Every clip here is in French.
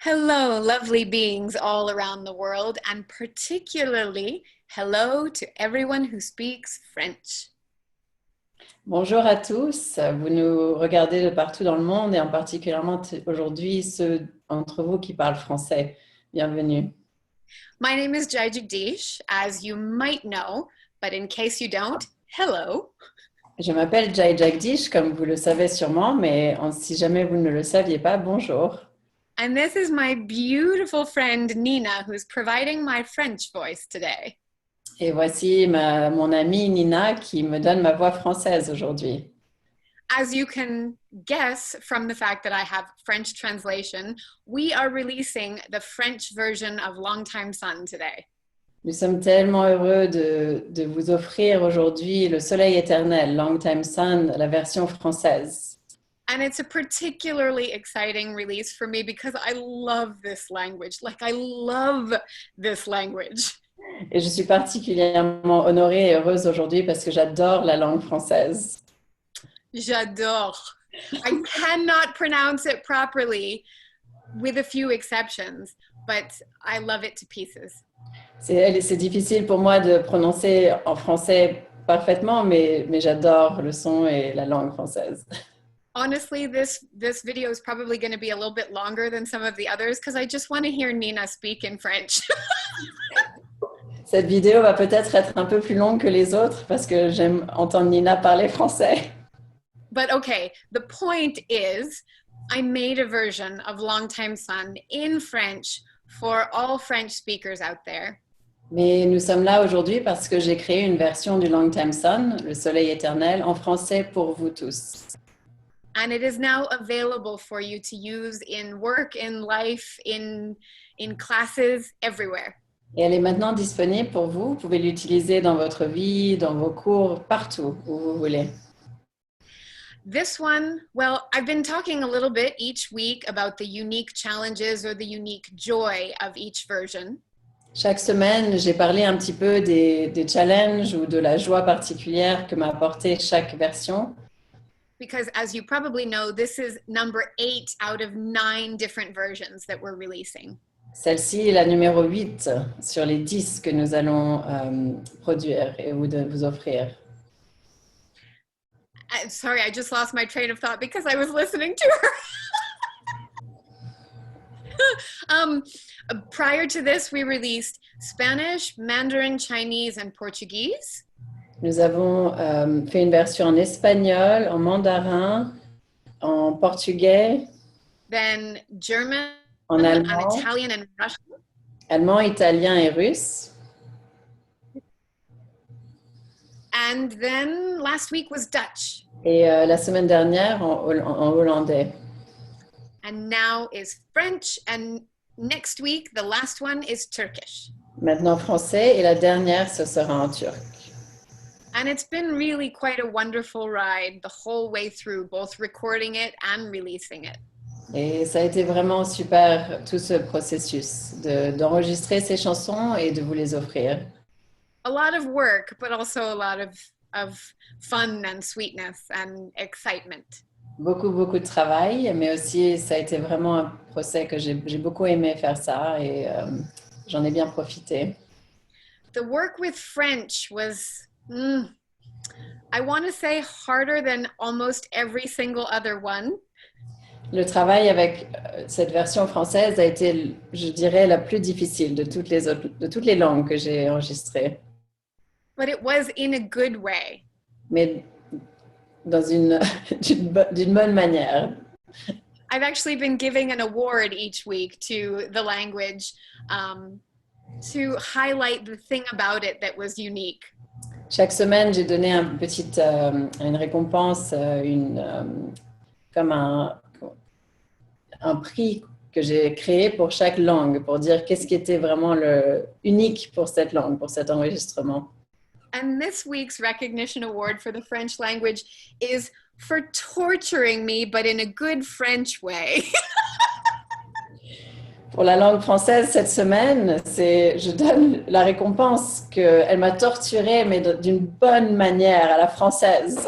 Hello, lovely beings all around the world, and particularly hello to everyone who speaks French. Bonjour à tous, vous nous regardez de partout dans le monde et en particulièrement aujourd'hui ceux d'entre vous qui parlent français. Bienvenue. My name is Jai-Jagdeesh, as you might know, but in case you don't, hello. Je m'appelle Jai-Jagdeesh, comme vous le savez sûrement, mais si jamais vous ne le saviez pas, bonjour. And this is my beautiful friend Nina, who's providing my French voice today. Et voici mon amie Nina qui me donne ma voix française aujourd'hui. As you can guess from the fact that I have French translation, we are releasing the French version of Longtime Sun today. Nous sommes tellement heureux de vous offrir aujourd'hui le Soleil Éternel, Longtime Sun, la version française. And it's a particularly exciting release for me because I love this language. Like, I love this language. Et je suis particulièrement honorée et heureuse aujourd'hui parce que j'adore la langue française. J'adore. I cannot pronounce it properly with a few exceptions, but I love it to pieces. C'est difficile pour moi de prononcer en français parfaitement, mais j'adore le son et la langue française. Honestly, this video is probably going to be a little bit longer than some of the others because I just want to hear Nina speak in French. Cette vidéo va peut-être être un peu plus longue que les autres parce que j'aime entendre Nina parler français. But okay, the point is I made a version of Longtime Sun in French for all French speakers out there. Mais nous sommes là aujourd'hui parce que j'ai créé une version du Longtime Sun, le Soleil Éternel, en français pour vous tous. And it is now available for you to use in work, in life, in classes, everywhere. Et elle est maintenant disponible pour vous. Vous pouvez l'utiliser dans votre vie, dans vos cours, partout où vous voulez. This one, well, I've been talking a little bit each week about the unique challenges or the unique joy of each version. Chaque semaine, j'ai parlé un petit peu des challenges ou de la joie particulière que m'a apporté chaque version. Because as you probably know, this is number 8 out of 9 different versions that we're releasing. Celle-ci est la numéro 8 sur les 10 que nous allons produire et vous offrir. Sorry, I just lost my train of thought because I was listening to her. Prior to this, we released Spanish, Mandarin, Chinese, and Portuguese. Nous avons fait une version en espagnol, en mandarin, en portugais, then German, en allemand, Italian, and Russian. Allemand, italien et russe. And then last week was Dutch. Et la semaine dernière, en hollandais. And now is French, and next week, the last one is Turkish. Maintenant français, et la dernière, ce sera en turc. And it's been really quite a wonderful ride the whole way through, both recording it and releasing it. Et ça a été vraiment super, tout ce processus d'enregistrer ces chansons et de vous les offrir. A lot of work, but also a lot of fun and sweetness and excitement. Beaucoup de travail, mais aussi ça a été vraiment un procès que j'ai beaucoup aimé faire ça et j'en ai bien profité. The work with French was, I want to say, harder than almost every single other one. Le travail avec cette version française a été, je dirais, la plus difficile de toutes les langues que j'ai enregistrées. But it was in a good way. Mais d'une bonne manière. I've actually been giving an award each week to the language to highlight the thing about it that was unique. Chaque semaine, j'ai donné une récompense, comme un prix que j'ai créé pour chaque langue, pour dire qu'est-ce qui était vraiment unique pour cette langue, pour cet enregistrement. And this week's recognition award for the French language is for torturing me, but in a good French way. Pour la langue française, cette semaine, je donne la récompense qu'elle m'a torturée, mais d'une bonne manière, à la française.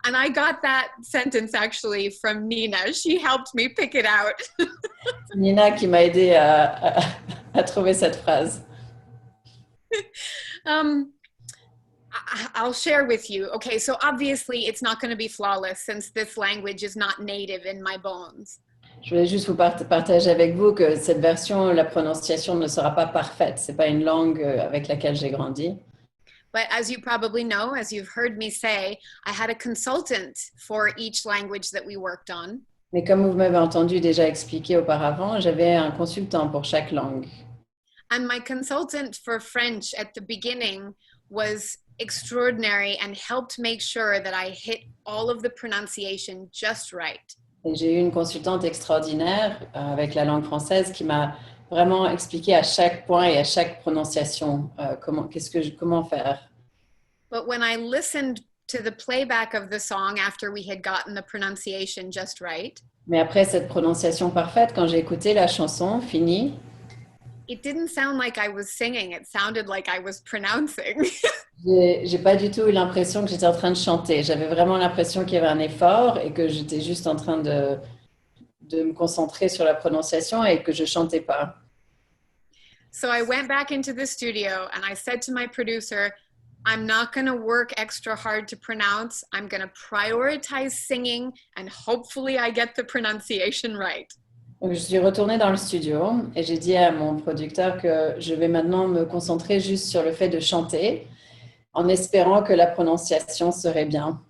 And I got that sentence actually from Nina. She helped me pick it out. Nina qui m'a aidé à trouver cette phrase. I'll share with you. Okay, so obviously it's not going to be flawless since this language is not native in my bones. Je voulais juste vous partager avec vous que cette version, la prononciation ne sera pas parfaite. C'est pas une langue avec laquelle j'ai grandi. But as you probably know, as you've heard me say, I had a consultant for each language that we worked on. Mais comme vous m'avez entendu déjà expliquer auparavant, j'avais un consultant pour chaque langue. And my consultant for French at the beginning was extraordinary and helped make sure that I hit all of the pronunciation just right. Et j'ai eu une consultante extraordinaire avec la langue française qui m'a vraiment expliqué à chaque point et à chaque prononciation comment faire. But when I listened to the playback of the song after we had gotten the pronunciation just right, Mais après cette prononciation parfaite, quand j'ai écouté la chanson finie, it didn't sound like I was singing. It sounded like I was pronouncing. j'ai pas du tout eu l'impression que j'étais en train de chanter. J'avais vraiment l'impression qu'il y avait un effort et que j'étais juste en train de me concentrer sur la prononciation et que je chantais pas. So I went back into the studio and I said to my producer, I'm not going to work extra hard to pronounce. I'm going to prioritize singing and hopefully I get the pronunciation right. Donc, je suis retournée dans le studio et j'ai dit à mon producteur que je vais maintenant me concentrer juste sur le fait de chanter en espérant que la prononciation serait bien.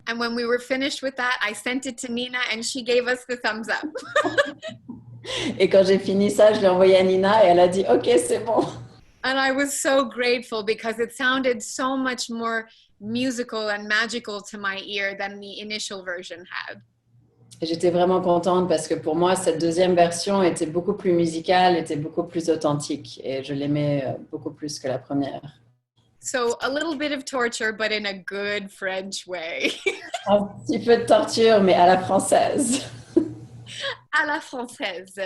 And when we were finished with that, I sent it to Nina and she gave us the thumbs up. Et quand j'ai fini ça, je l'ai envoyé à Nina et elle a dit « Ok, c'est bon ». And I was so grateful because it sounded so much more musical and magical to my ear than the initial version had. Et j'étais vraiment contente parce que pour moi, cette deuxième version était beaucoup plus musicale, était beaucoup plus authentique et je l'aimais beaucoup plus que la première. So a little bit of torture, but in a good French way. Un petit peu de torture, mais à la française. À la française.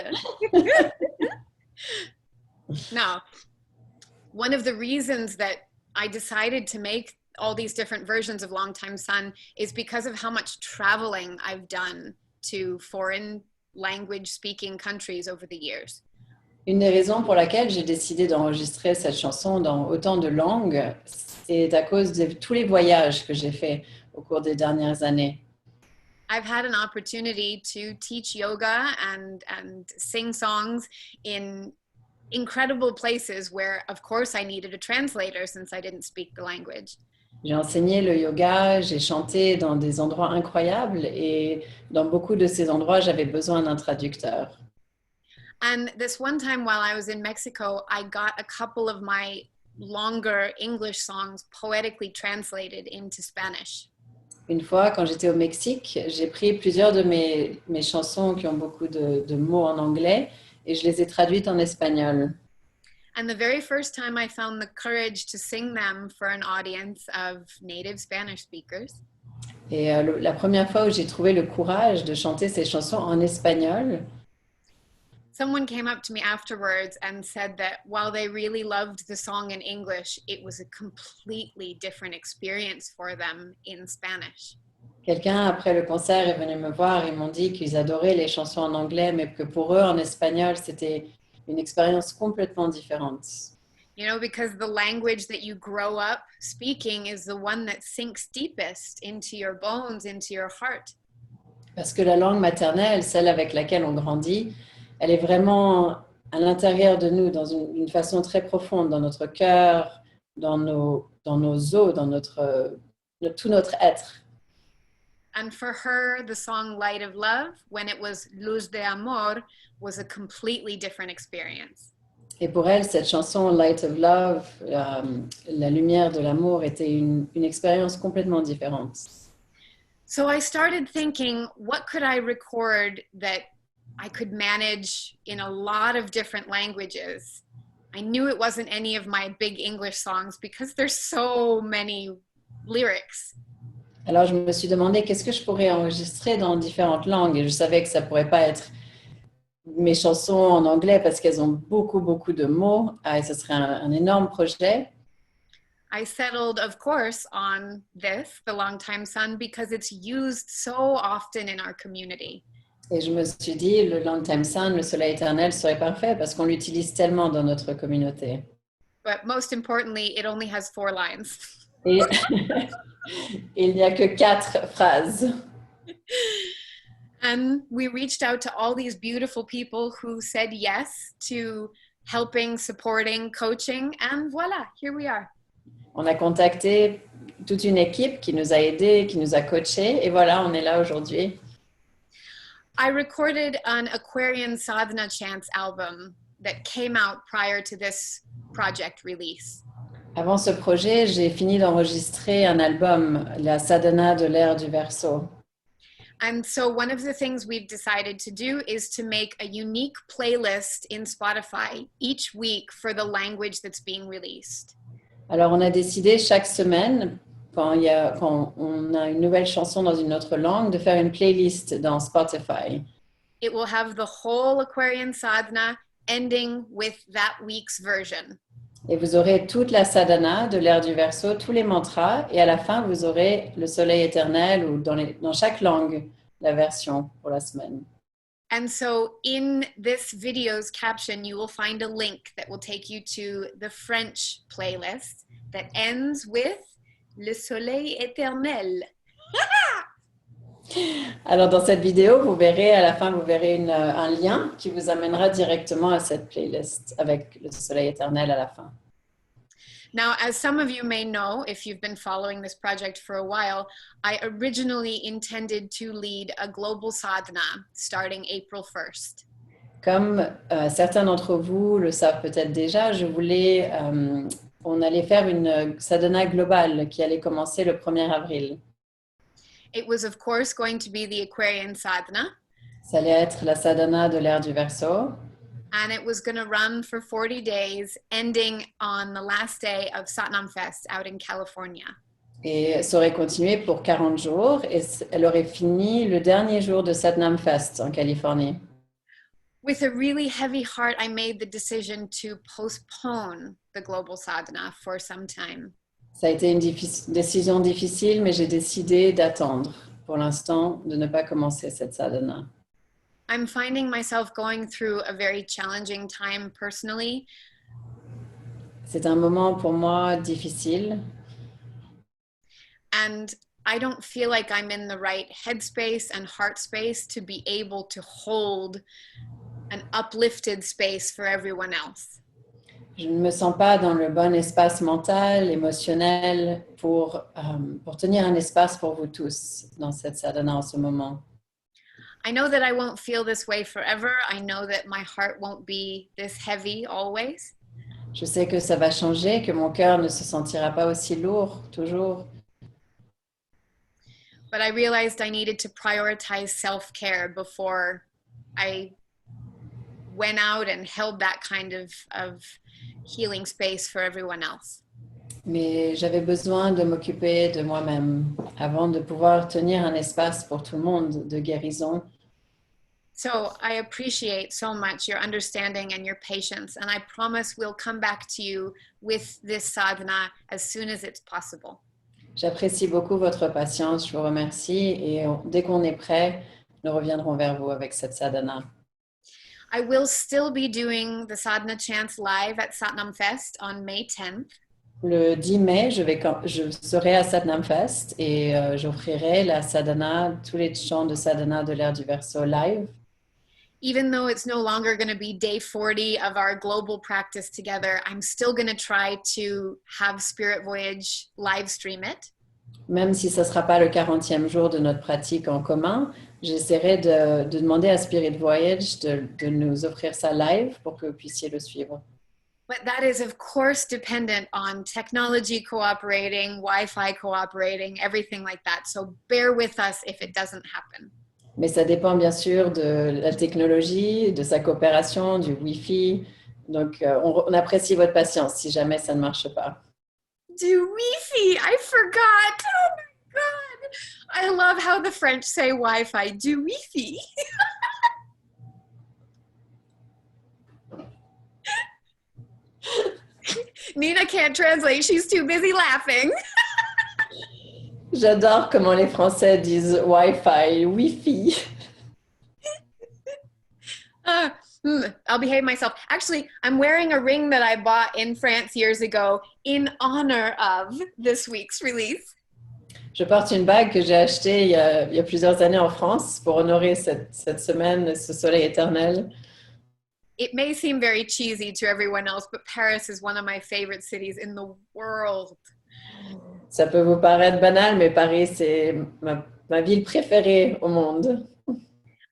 Now, one of the reasons that I decided to make all these different versions of Longtime Sun is because of how much traveling I've done to foreign language speaking countries over the years. Une des raisons pour laquelle j'ai décidé d'enregistrer cette chanson dans autant de langues, c'est à cause de tous les voyages que j'ai faits au cours des dernières années. I've had an opportunity to teach yoga and sing songs in incredible places where, of course, I needed a translator since I didn't speak the language. J'ai enseigné le yoga, j'ai chanté dans des endroits incroyables et dans beaucoup de ces endroits, j'avais besoin d'un traducteur. And this one time while I was in Mexico, I got a couple of my longer English songs poetically translated into Spanish. Une fois, quand j'étais au Mexique, j'ai pris plusieurs de mes chansons qui ont beaucoup de mots en anglais et je les ai traduites en espagnol. And the very first time I found the courage to sing them for an audience of native Spanish speakers. Et la première fois où j'ai trouvé le courage de chanter ces chansons en espagnol, someone came up to me afterwards and said that while they really loved the song in English, it was a completely different experience for them in Spanish. quelqu'un après le concert est venu me voir et m'ont dit qu'ils adoraient les chansons en anglais, mais que pour eux, en espagnol, c'était une expérience complètement différente. You know, because the language that you grow up speaking is the one that sinks deepest into your bones, into your heart. Parce que la langue maternelle, celle avec laquelle on grandit, elle est vraiment à l'intérieur de nous, dans une façon très profonde, dans notre cœur, dans nos os, dans tout notre être. And for her, the song Light of Love, when it was Luz de Amor, was a completely different experience. Et pour elle, cette chanson Light of Love, la lumière de l'amour, était une expérience complètement différente. So I started thinking, what could I record that I could manage in a lot of different languages? I knew it wasn't any of my big English songs because there's so many lyrics. Alors, je me suis demandé qu'est-ce que je pourrais enregistrer dans différentes langues. Et je savais que ça ne pourrait pas être mes chansons en anglais parce qu'elles ont beaucoup, beaucoup de mots. Et ce serait un énorme projet. I settled, of course, on this, the Longtime Sun, because it's used so often in our community. Et je me suis dit, le Longtime Sun, le Soleil Éternel serait parfait parce qu'on l'utilise tellement dans notre communauté. But most importantly, it only has 4 lines. Et il n'y a que 4 phrases. And we reached out to all these beautiful people who said yes to helping, supporting, coaching, and voila, here we are. On a contacté toute une équipe qui nous a aidés, qui nous a coachés, et voilà, on est là aujourd'hui. I recorded an Aquarian Sadhana Chants album that came out prior to this project release. Avant ce projet, j'ai fini d'enregistrer un album, la Sadhana de l'ère du Verseau. And so one of the things we've decided to do is to make a unique playlist in Spotify each week for the language that's being released. Alors, on a décidé chaque semaine, quand on a une nouvelle chanson dans une autre langue, de faire une playlist dans Spotify. It will have the whole Aquarian Sadhana ending with that week's version. Et vous aurez toute la sadhana de l'ère du Verseau, tous les mantras, et à la fin, vous aurez le Soleil Éternel ou dans chaque langue, la version pour la semaine. And so in this video's caption, you will find a link that will take you to the French playlist that ends with Le Soleil Éternel. Alors, dans cette vidéo, vous verrez, à la fin, vous verrez un lien qui vous amènera directement à cette playlist avec le Soleil Éternel à la fin. Now, as some of you may know, if you've been following this project for a while, I originally intended to lead a global sadhana starting April 1st. Comme certains d'entre vous le savent peut-être déjà, on allait faire une sadhana globale qui allait commencer le 1er avril. It was, of course, going to be the Aquarian sadhana. Ça allait être la sadhana de l'ère du Verseau. And it was going to run for 40 days, ending on the last day of Satnam Fest out in California. Et ça aurait continué pour 40 jours et elle aurait fini le dernier jour de Satnam Fest en Californie. With a really heavy heart, I made the decision to postpone the global sadhana for some time. Ça a été une décision difficile, mais j'ai décidé d'attendre pour l'instant, de ne pas commencer cette sadhana. I'm finding myself going through a very challenging time personally. C'est un moment pour moi difficile. And I don't feel like I'm in the right headspace and heart space to be able to hold an uplifted space for everyone else. Je ne me sens pas dans le bon espace mental, émotionnel pour tenir un espace pour vous tous dans cette sadhana en ce moment. I know that I won't feel this way forever. I know that my heart won't be this heavy always. Je sais que ça va changer, que mon cœur ne se sentira pas aussi lourd toujours. But I realized I needed to prioritize self-care before I went out and held that kind of healing space for everyone else. Mais j'avais besoin de m'occuper de moi-même avant de pouvoir tenir un espace pour tout le monde de guérison. So I appreciate so much your understanding and your patience, and I promise we'll come back to you with this sadhana as soon as it's possible. J'apprécie beaucoup votre patience, je vous remercie et dès qu'on est prêt, nous reviendrons vers vous avec cette sadhana. I will still be doing the sadhana chants live at Satnam Fest on May 10th. Le 10 mai, je serai à Satnam Fest et j'offrirai la sadhana, tous les chants de sadhana de l'ère du Verseau live. Even though it's no longer going to be day 40 of our global practice together, I'm still going to try to have Spirit Voyage live stream it. Même si ce ne sera pas le 40e jour de notre pratique en commun, j'essaierai de demander à Spirit Voyage de nous offrir ça live pour que vous puissiez le suivre. But that is, of course, dependent on technology cooperating, Wi-Fi cooperating, everything like that. So bear with us if it doesn't happen. Mais ça dépend bien sûr de la technologie, de sa coopération, du Wi-Fi. Donc, on apprécie votre patience si jamais ça ne marche pas. Du Wi-Fi, I forgot. Oh my God. I love how the French say Wi-Fi. Du Wi-Fi. Nina can't translate. She's too busy laughing. J'adore comment les Français disent Wi-Fi, Wi-Fi. Uh, I'll behave myself. Actually, I'm wearing a ring that I bought in France years ago in honor of this week's release. Je porte une bague que j'ai achetée il y a plusieurs années en France pour honorer cette semaine, ce soleil éternel. It may seem very cheesy to everyone else, but Paris is one of my favorite cities in the world. Ça peut vous paraître banal, mais Paris, c'est ma ville préférée au monde.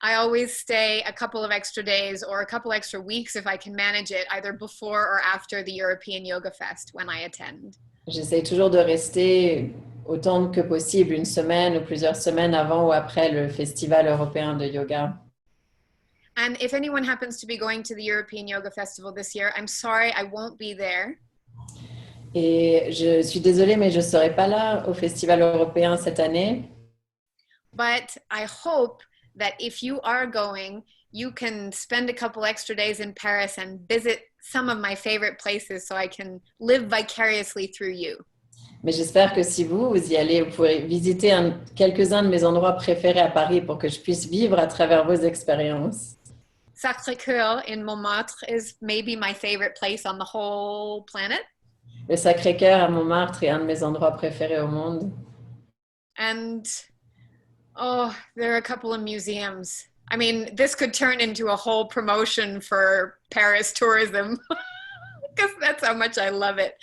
I always stay a couple of extra days or a couple extra weeks if I can manage it, either before or after the European Yoga Fest when I attend. J'essaie toujours de rester autant que possible, une semaine ou plusieurs semaines avant ou après le Festival européen de yoga. And if anyone happens to be going to the European Yoga Festival this year, I'm sorry I won't be there. Et je suis désolée, mais je ne serai pas là au Festival européen cette année. But I hope that if you are going, you can spend a couple extra days in Paris and visit some of my favorite places so I can live vicariously through you. Mais j'espère que si vous y allez, vous pourrez visiter quelques-uns de mes endroits préférés à Paris pour que je puisse vivre à travers vos expériences. Sacré-Cœur in Montmartre is maybe my favorite place on the whole planet. Le Sacré-Cœur à Montmartre est un de mes endroits préférés au monde. And oh, there are a couple of museums. I mean, this could turn into a whole promotion for Paris tourism because that's how much I love it.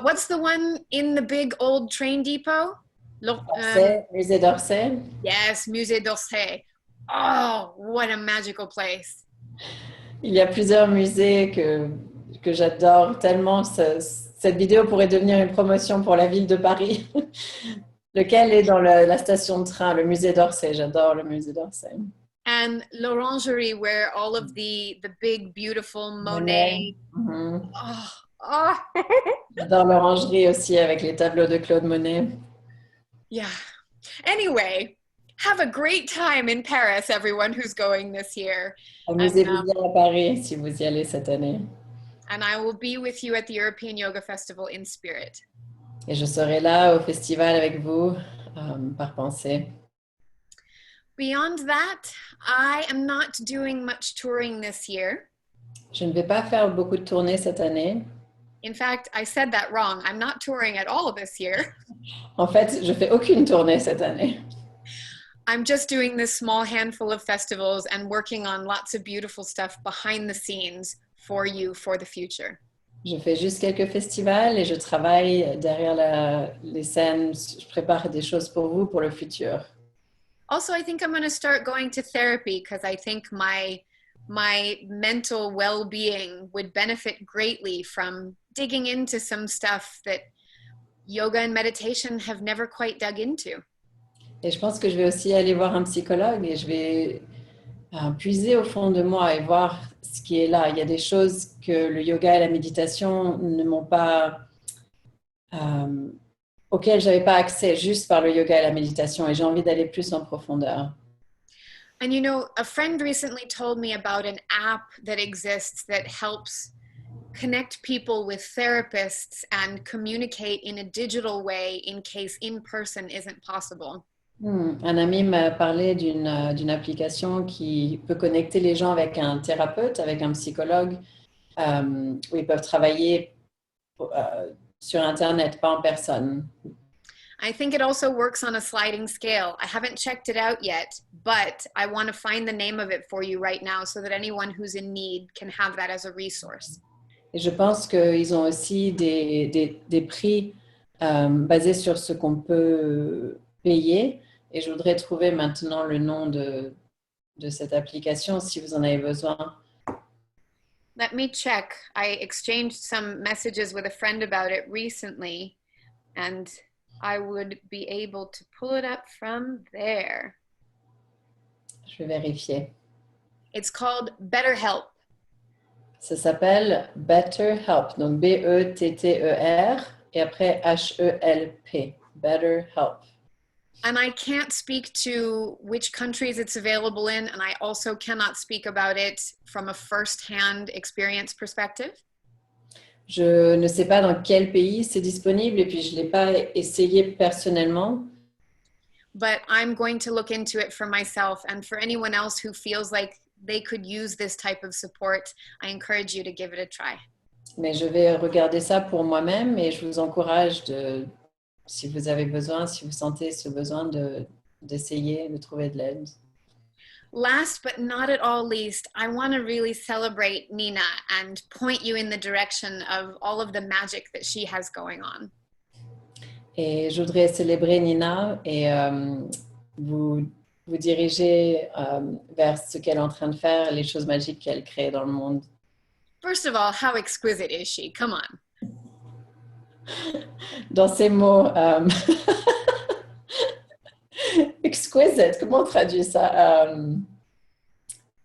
What's the one in the big old train depot? Musée d'Orsay. Yes, Musée d'Orsay. Oh, what a magical place. Il y a plusieurs musées que j'adore tellement. Cette vidéo pourrait devenir une promotion pour la ville de Paris. Lequel est dans la station de train, le musée d'Orsay. J'adore le musée d'Orsay. And l'Orangerie, where all of the big, beautiful Monet. Mm-hmm. Oh. J'adore l'Orangerie aussi avec les tableaux de Claude Monet. Yeah. Anyway, have a great time in Paris, everyone who's going this year. Amusez-vous bien à Paris si vous y allez cette année. And I will be with you at the European Yoga Festival in spirit. Et je serai là au festival avec vous par pensée. Beyond that, I am not doing much touring this year. Je ne vais pas faire beaucoup de tournées cette année. In fact, I said that wrong. I'm not touring at all this year. En fait, je fais aucune tournée cette année. I'm just doing this small handful of festivals and working on lots of beautiful stuff behind the scenes for you for the future. Je fais juste quelques festivals et je travaille derrière les scènes. Je prépare des choses pour vous pour le futur. Also, I think I'm going to start going to therapy because I think my mental well-being would benefit greatly from digging into some stuff that yoga and meditation have never quite dug into. Et je pense que je vais aussi aller voir un psychologue et je vais puiser au fond de moi et voir ce qui est là. Il y a des choses que le yoga et la méditation ne m'ont pas, auxquelles je n'avais pas accès juste par le yoga et la méditation et j'ai envie d'aller plus en profondeur. And you know, a friend recently told me about an app that exists that helps connect people with therapists and communicate in a digital way in case in-person isn't possible. Un ami m'a parlé d'une application qui peut connecter les gens avec un thérapeute, avec un psychologue, où ils peuvent travailler sur Internet, pas en personne. I think it also works on a sliding scale. I haven't checked it out yet, but I want to find the name of it for you right now so that anyone who's in need can have that as a resource. Et je pense qu'ils ont aussi des prix basés sur ce qu'on peut payer. Et je voudrais trouver maintenant le nom de cette application si vous en avez besoin. Let me check. I exchanged some messages with a friend about it recently, and I would be able to pull it up from there. Je vais vérifier. It's called BetterHelp. Ça s'appelle BetterHelp, donc B-E-T-T-E-R et après H-E-L-P, BetterHelp. And I can't speak to which countries it's available in, and I also cannot speak about it from a first-hand experience perspective. Je ne sais pas dans quel pays c'est disponible et puis je ne l'ai pas essayé personnellement. but I'm going to look into it for myself. And for anyone else who feels like they could use this type of support, I encourage you to give it a try. Mais je vais regarder ça pour moi-même et je vous encourage si vous avez besoin, si vous sentez ce besoin d'essayer de trouver de l'aide. Last but not at all least, I want to really celebrate Nina and point you in the direction of all of the magic that she has going on. Et je voudrais célébrer Nina et vous diriger vers ce qu'elle est en train de faire, les choses magiques qu'elle crée dans le monde. First of all, how exquisite is she? Come on. Dans ces mots, exquisite, comment on traduit ça?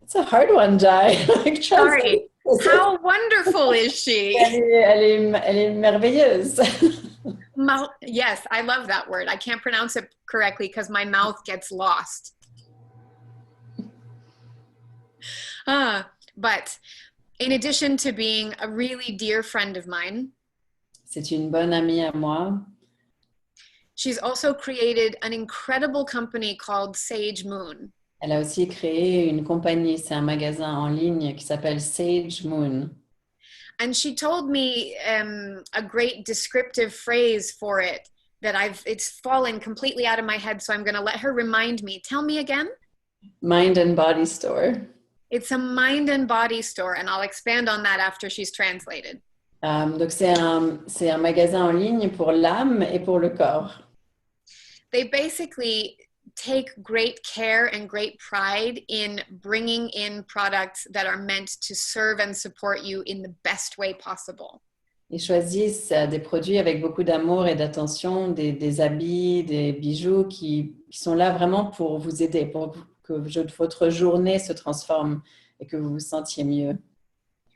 It's a hard one, Jai. Sorry. How wonderful is she? Elle est merveilleuse. Yes, I love that word. I can't pronounce it correctly because my mouth gets lost. But in addition to being a really dear friend of mine, c'est une bonne amie à moi. She's also created an incredible company called Sage Moon. Elle a aussi créé une compagnie, c'est un magasin en ligne qui s'appelle Sage Moon. And she told me a great descriptive phrase for it that it's fallen completely out of my head, so I'm going to let her remind me. Tell me again. Mind and Body Store. It's a mind and body store, and I'll expand on that after she's translated. Donc c'est un magasin en ligne pour l'âme et pour le corps. They basically take great care and great pride in bringing in products that are meant to serve and support you in the best way possible. Ils choisissent des produits avec beaucoup d'amour et d'attention, des habits, des bijoux qui sont là vraiment pour vous aider, pour que votre journée se transforme et que vous vous sentiez mieux.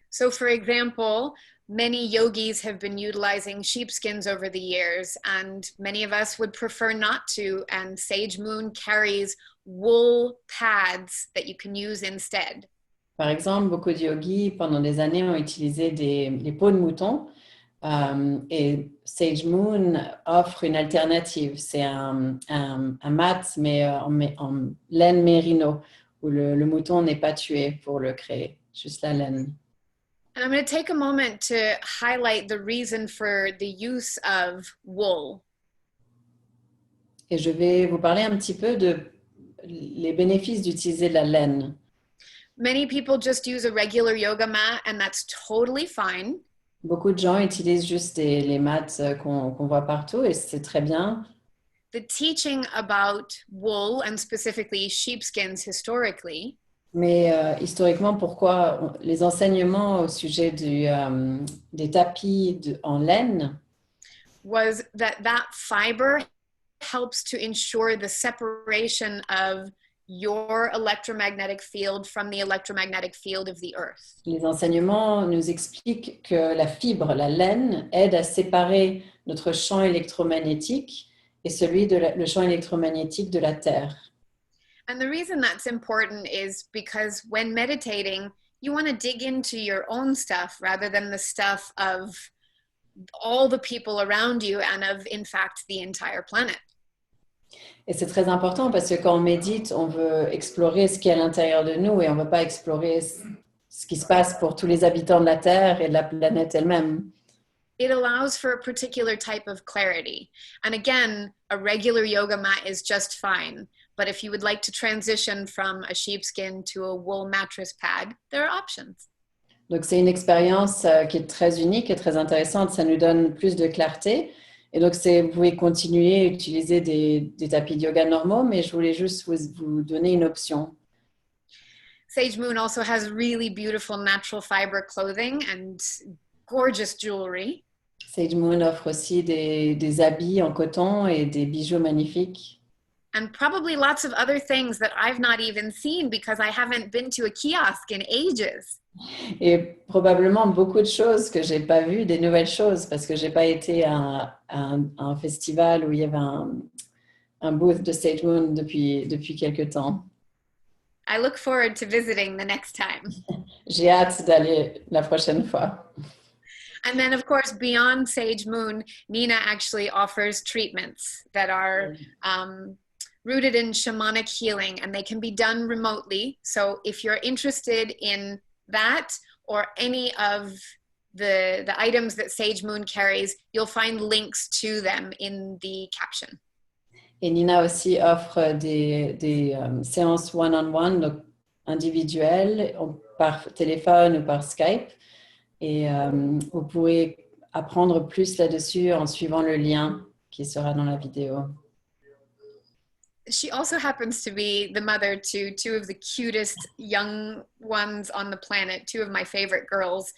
So for example, many yogis have been utilizing sheepskins over the years, and many of us would prefer not to, and Sage Moon carries wool pads that you can use instead. Par exemple, beaucoup de yogis, pendant des années, ont utilisé les peaux de mouton et Sage Moon offre une alternative. C'est un mat, mais en laine mérino, où le mouton n'est pas tué pour le créer, juste la laine. And I'm going to take a moment to highlight the reason for the use of wool. Et je vais vous parler un petit peu les bénéfices d'utiliser la laine. Many people just use a regular yoga mat, and that's totally fine. Beaucoup de gens utilisent juste les mats qu'on voit partout et c'est très bien. The teaching about wool, and specifically sheepskins historically, Mais historiquement, pourquoi les enseignements au sujet des tapis en laine was that fiber helps to ensure the separation of your electromagnetic field from the electromagnetic field of the earth. Les enseignements nous expliquent que la fibre, la laine, aide à séparer notre champ électromagnétique et le champ électromagnétique de la Terre. And the reason that's important is because when meditating, you want to dig into your own stuff rather than the stuff of all the people around you and of, in fact, the entire planet. Et c'est très important parce que quand on médite, on veut explorer ce qui est à l'intérieur de nous et on ne veut pas explorer ce qui se passe pour tous les habitants de la Terre et de la planète elle-même. It allows for a particular type of clarity. And again, a regular yoga mat is just fine. But if you would like to transition from a sheepskin to a wool mattress pad, there are options. Donc, c'est une expérience qui est très unique et très intéressante. Ça nous donne plus de clarté. Et donc, vous pouvez continuer à utiliser des tapis de yoga normaux, mais je voulais juste vous donner une option. Sage Moon also has really beautiful natural fiber clothing and gorgeous jewelry. Sage Moon offre aussi des habits en coton et des bijoux magnifiques. And probably lots of other things that I've not even seen because I haven't been to a kiosk in ages. Et probablement beaucoup de choses que j'ai pas vues, des nouvelles choses, parce que j'ai pas été à un festival où il y avait un booth de Sage Moon depuis quelques temps. I look forward to visiting the next time. J'ai hâte d'aller la prochaine fois. And then, of course, beyond Sage Moon, Nina actually offers treatments that are rooted in shamanic healing, and they can be done remotely. So if you're interested in that or any of the items that Sage Moon carries, you'll find links to them in the caption. Et Nina aussi offre des séances one-on-one, donc individuelles, par téléphone ou par Skype. Et vous pourrez apprendre plus là-dessus en suivant le lien qui sera dans la vidéo. She also happens to be the mother to two of the cutest young ones on the planet, two of my favorite girls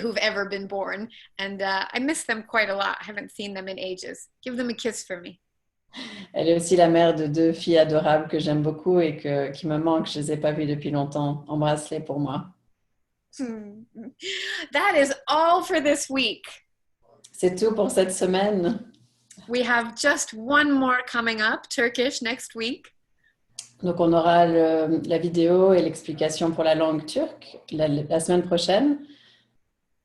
who've ever been born. And I miss them quite a lot. I haven't seen them in ages. Give them a kiss for me. Elle est aussi la mère de 2 filles adorables que j'aime beaucoup et qui me manquent. Je ne les ai pas vues depuis longtemps. Embrasse-les pour moi. That is all for this week. C'est tout pour cette semaine. We have just one more coming up, Turkish, next week. Donc, on aura la vidéo et l'explication pour la langue turque la semaine prochaine.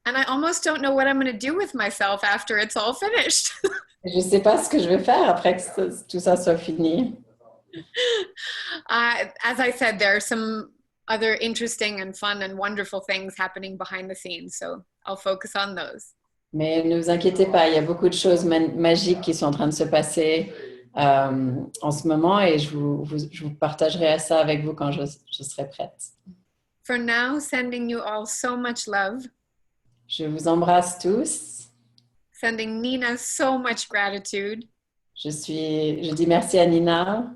And I almost don't know what I'm going to do with myself after it's all finished. Je ne sais pas ce que je vais faire après que tout ça soit fini. As I said, there are some other interesting and fun and wonderful things happening behind the scenes, so I'll focus on those. Mais ne vous inquiétez pas, il y a beaucoup de choses magiques qui sont en train de se passer en ce moment et je vous partagerai ça avec vous quand je serai prête. For now, sending you all so much love. Je vous embrasse tous. Sending Nina so much gratitude. Je dis merci à Nina.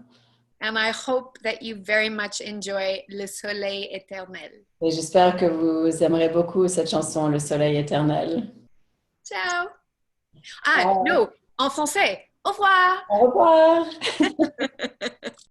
And I hope that you very much enjoy Le Soleil Éternel. Et j'espère que vous aimerez beaucoup cette chanson, Le Soleil Éternel. Ciao. Ah, no, en français. Au revoir. Au revoir.